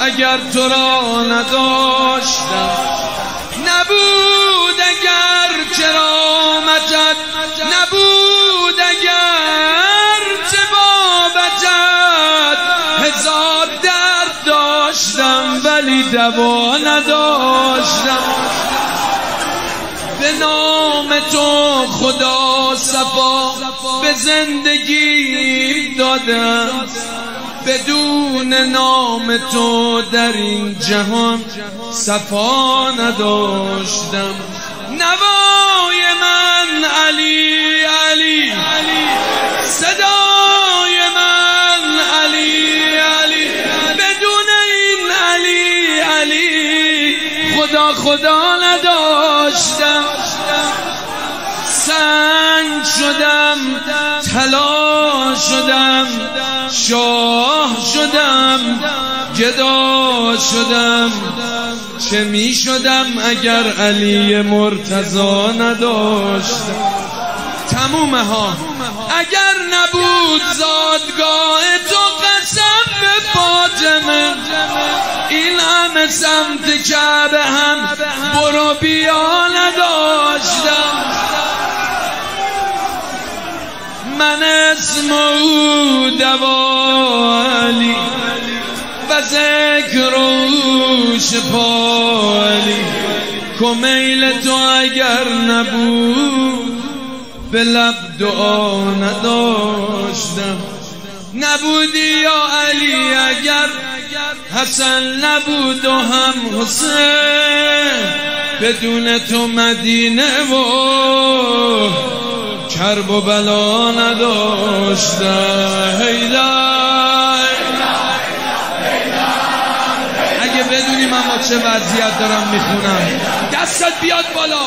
اگر تو را نداشتم، نبود اگر کرامتت، نبود اگر طبابتت. هزار درد داشتم ولی دوا نداشتم. به نام تو خدا صفا به زندگی دادم، بدون نام تو در این جهان صفا نداشتم. نوای من علی علی، صدای من علی علی، بدون این علی علی خدا خدا نداشتم. سنگ شدم، طلا شدم، شاه شدم، گدا شدم. چه می شدم اگر علی مرتضی نداشتم؟ تمومه ها. اگر نبود زادگاه تو قسم به فاطمه، این همه سمت کعبه هم برو بیا نداشتم. من اسم او دوا علی و ذکر او شفا علی. کمیل تو اگر نبود به لب دعا نداشتم. نبودی یا علی اگر حسن نبود و هم حسین، بدون تو مدینه و کرب و بلا نداشتم. اگه بدونی من با چه وضعیت دارم میخونم، دستت بیاد بالا.